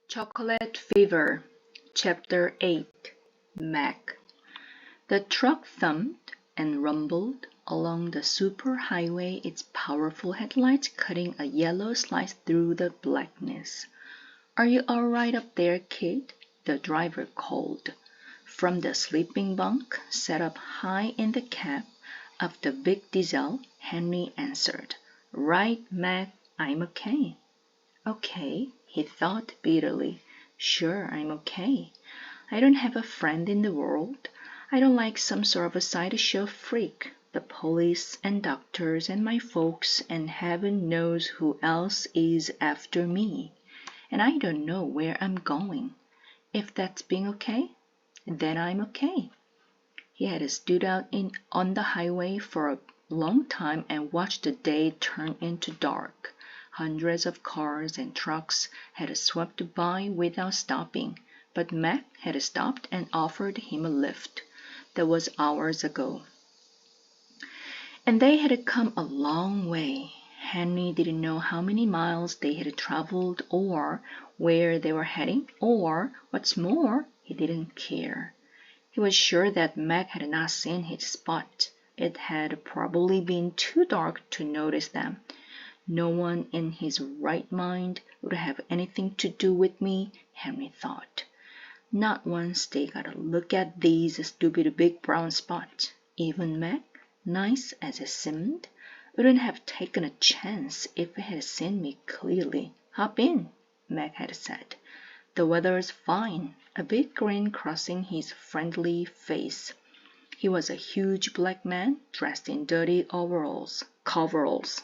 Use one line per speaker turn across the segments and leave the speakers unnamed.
Chocolate Fever, Chapter 8. Mac. The truck thumped and rumbled along the superhighway, its powerful headlights cutting a yellow slice through the blackness. "Are you all right up there, kid?" the driver called. From the sleeping bunk, set up high in the cab of the big diesel, Henry answered, "Right, Mac, I'm okay." "Okay," he thought bitterly. "Sure, I'm okay. I don't have a friend in the world. I don't like some sort of a sideshow freak. The police and doctors and my folks and heaven knows who else is after me. And I don't know where I'm going. If that's being okay, then I'm okay." He had stood out on the highway for a long time and watched the day turn into dark. Hundreds of cars and trucks had swept by without stopping, but Mac had stopped and offered him a lift. That was hours ago. And they had come a long way. Henry didn't know how many miles they had traveled or where they were heading, or, what's more, he didn't care. He was sure that Mac had not seen his spot. It had probably been too dark to notice them. "No one in his right mind would have anything to do with me," Henry thought. "Not once they got a look at these stupid big brown spots. Even Mac, nice as it seemed, wouldn't have taken a chance if he had seen me clearly." "Hop in," Mac had said. "The weather's fine," a big grin crossing his friendly face. He was a huge black man dressed in dirty coveralls.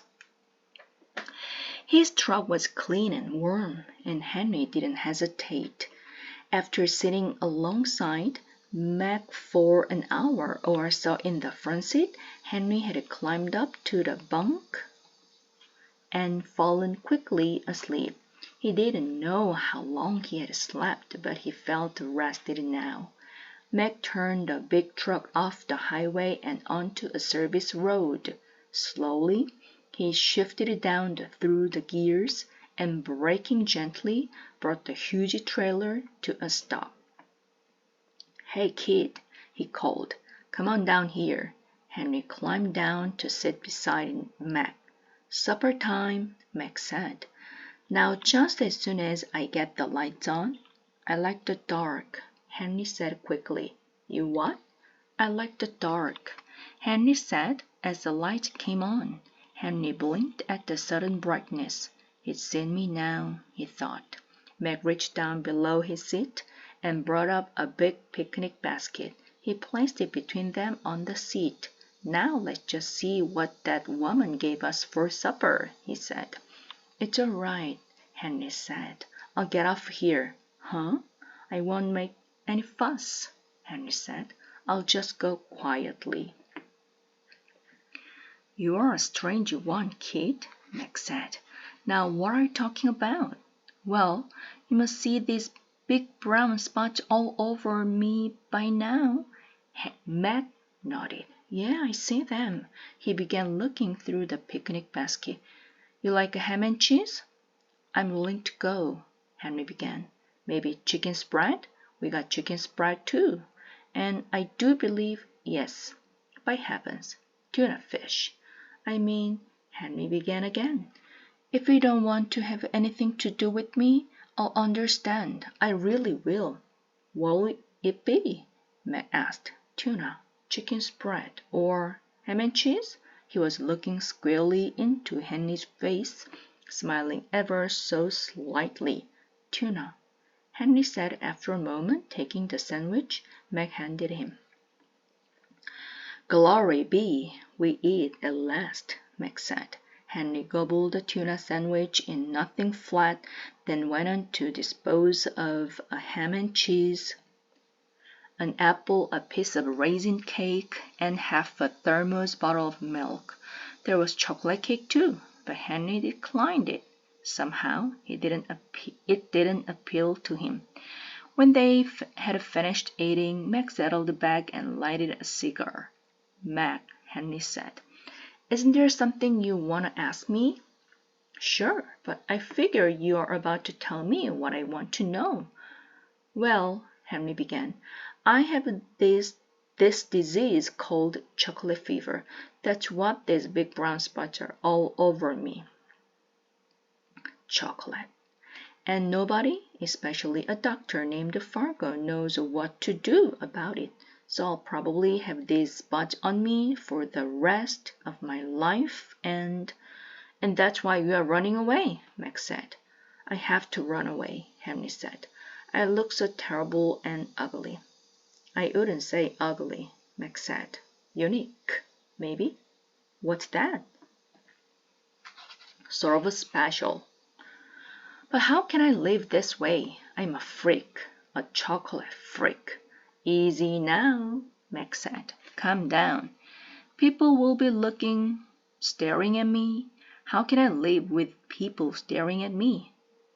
His truck was clean and warm, and Henry didn't hesitate. After sitting alongside Mac for an hour or so in the front seat, Henry had climbed up to the bunk and fallen quickly asleep. He didn't know how long he had slept, but he felt rested now. Mac turned the big truck off the highway and onto a service road. Slowly, he shifted down through the gears and, braking gently, brought the huge trailer to a stop. "Hey, kid," he called. "Come on down here." Henry climbed down to sit beside Mac. "Supper time," Mac said. "Now just as soon as I get the lights on." "I like the dark," Henry said quickly. "You what?" "I like the dark," Henry said as the light came on. Henry blinked at the sudden brightness. "He's seen me now," he thought. Mac reached down below his seat and brought up a big picnic basket. He placed it between them on the seat. "Now let's just see what that woman gave us for supper," he said. "It's all right," Henry said. "I'll get off here." "Huh?" "I won't make any fuss," Henry said. "I'll just go quietly." "You're a strange one, kid," Mac said. "Now what are you talking about?" "Well, you must see these big brown spots all over me by now." Mac nodded. "Yeah, I see them." He began looking through the picnic basket. "You like ham and cheese?" "I'm willing to go," Henry began. "Maybe chicken spread?" "We got chicken spread too. And I do believe, yes, by heavens, tuna fish." "I mean," Henry began again, "if you don't want to have anything to do with me, I'll understand. I really will." "What'll it be?" Mac asked. "Tuna, chicken spread, or ham and cheese?" He was looking squarely into Henry's face, smiling ever so slightly. "Tuna," Henry said after a moment, taking the sandwich Mac handed him. "Glory be, we eat at last," Mac said. Henry gobbled the tuna sandwich in nothing flat, then went on to dispose of a ham and cheese, an apple, a piece of raisin cake, and half a thermos bottle of milk. There was chocolate cake too, but Henry declined it. Somehow it didn't appeal to him. When they had finished eating, Mac settled back and lighted a cigar. "Mac," Henry said, "isn't there something you want to ask me?" Sure, but I figure you are about to tell me what I want to know. Well, Henry began, I have this disease called chocolate fever. That's what these big brown spots are all over me. Chocolate. And nobody, especially a doctor named Fargo, knows what to do about it. So I'll probably have these spots on me for the rest of my life, and that's why you are running away, Max said. I have to run away, Henry said. I look so terrible and ugly. I wouldn't say ugly, Max said. Unique, maybe? What's that? Sort of special. But how can I live this way? I'm a freak, a chocolate freak. Easy now, Max said. Calm down. People will be looking, staring at me. How can I live with people staring at me?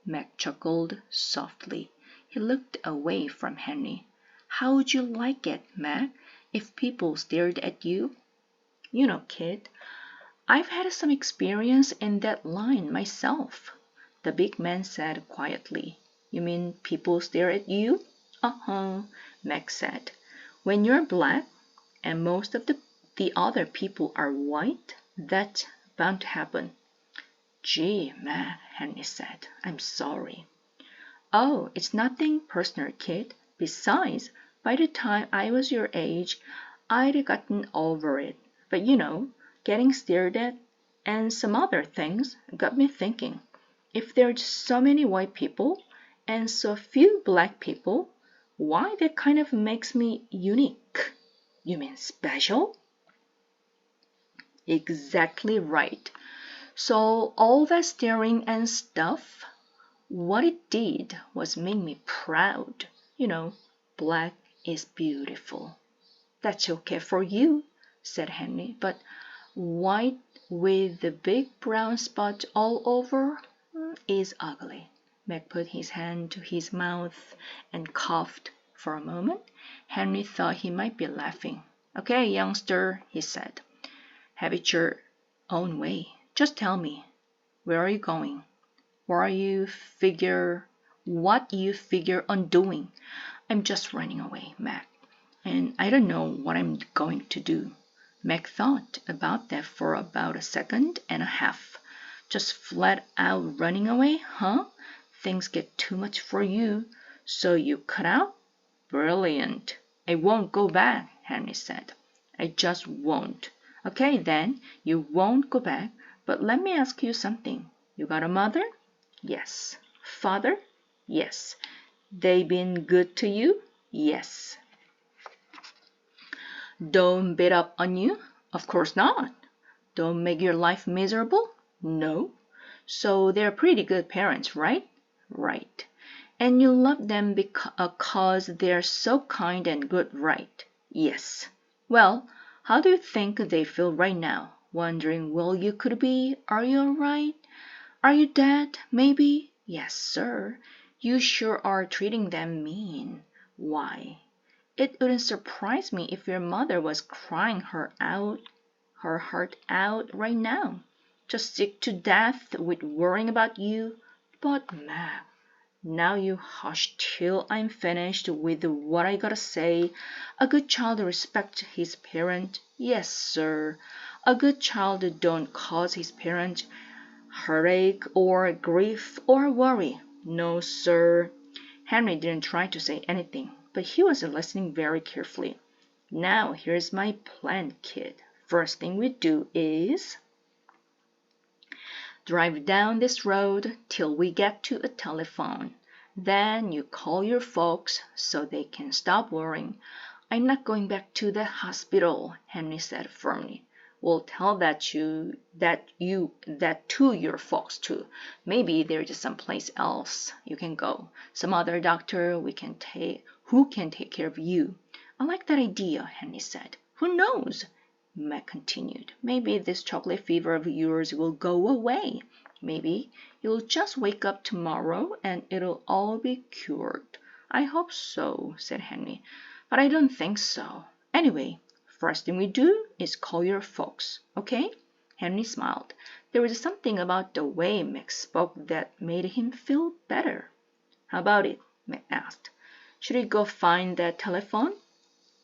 Mac chuckled softly. He looked away from Henry. How would you like it, Mac, if people stared at you? You know, kid, I've had some experience in that line myself, the big man said quietly. You mean people stare at you? Uh-huh, Mac said. When you're black and most of the other people are white, that's bound to happen. Gee, Mac, Henry said, I'm sorry. Oh, it's nothing personal, kid. Besides, by the time I was your age, I'd gotten over it. But you know, getting stared at and some other things got me thinking. If there's so many white people and so few black people, why that kind of makes me unique. You mean special? Exactly right. So all that staring and stuff, what it did was make me proud. You know, black is beautiful. That's okay for you, said Henry, but white with the big brown spots all over is ugly. Mac put his hand to his mouth and coughed for a moment. Henry thought he might be laughing. Okay, youngster, he said. Have it your own way. Just tell me, where are you going? What you figure on doing? I'm just running away, Mac, and I don't know what I'm going to do. Mac thought about that for about a second and a half. Just flat out running away, huh? Things get too much for you, so you cut out? Brilliant. I won't go back, Henry said. I just won't. Okay, then, you won't go back, but let me ask you something. You got a mother? Yes. Father? Yes. They been good to you? Yes. Don't beat up on you? Of course not. Don't make your life miserable? No. So they're pretty good parents, right? Right. And you love them because they're so kind and good, right? Yes. Well, how do you think they feel right now? Wondering where you could be? Are you all right? Are you dead, maybe? Yes, sir. You sure are treating them mean. Why? It wouldn't surprise me if your mother was crying her heart out right now, just sick to death with worrying about you. But Mac, now you hush till I'm finished with what I gotta say. A good child respects his parent. Yes, sir. A good child don't cause his parent heartache or grief or worry. No, sir. Henry didn't try to say anything, but he was listening very carefully. Now, here's my plan, kid. First thing we do is drive down this road till we get to a telephone. Then you call your folks so they can stop worrying. I'm not going back to the hospital, Henry said firmly. We'll tell that to your folks too. Maybe there's someplace else you can go. Some other doctor who can take care of you. I like that idea, Henry said. Who knows? Mac continued. Maybe this chocolate fever of yours will go away. Maybe you'll just wake up tomorrow and it'll all be cured. I hope so, said Henry, but I don't think so. Anyway, first thing we do is call your folks, okay? Henry smiled. There was something about the way Mac spoke that made him feel better. "How about it?" Mac asked. "Should we go find that telephone?"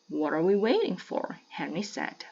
"What are we waiting for?" Henry said.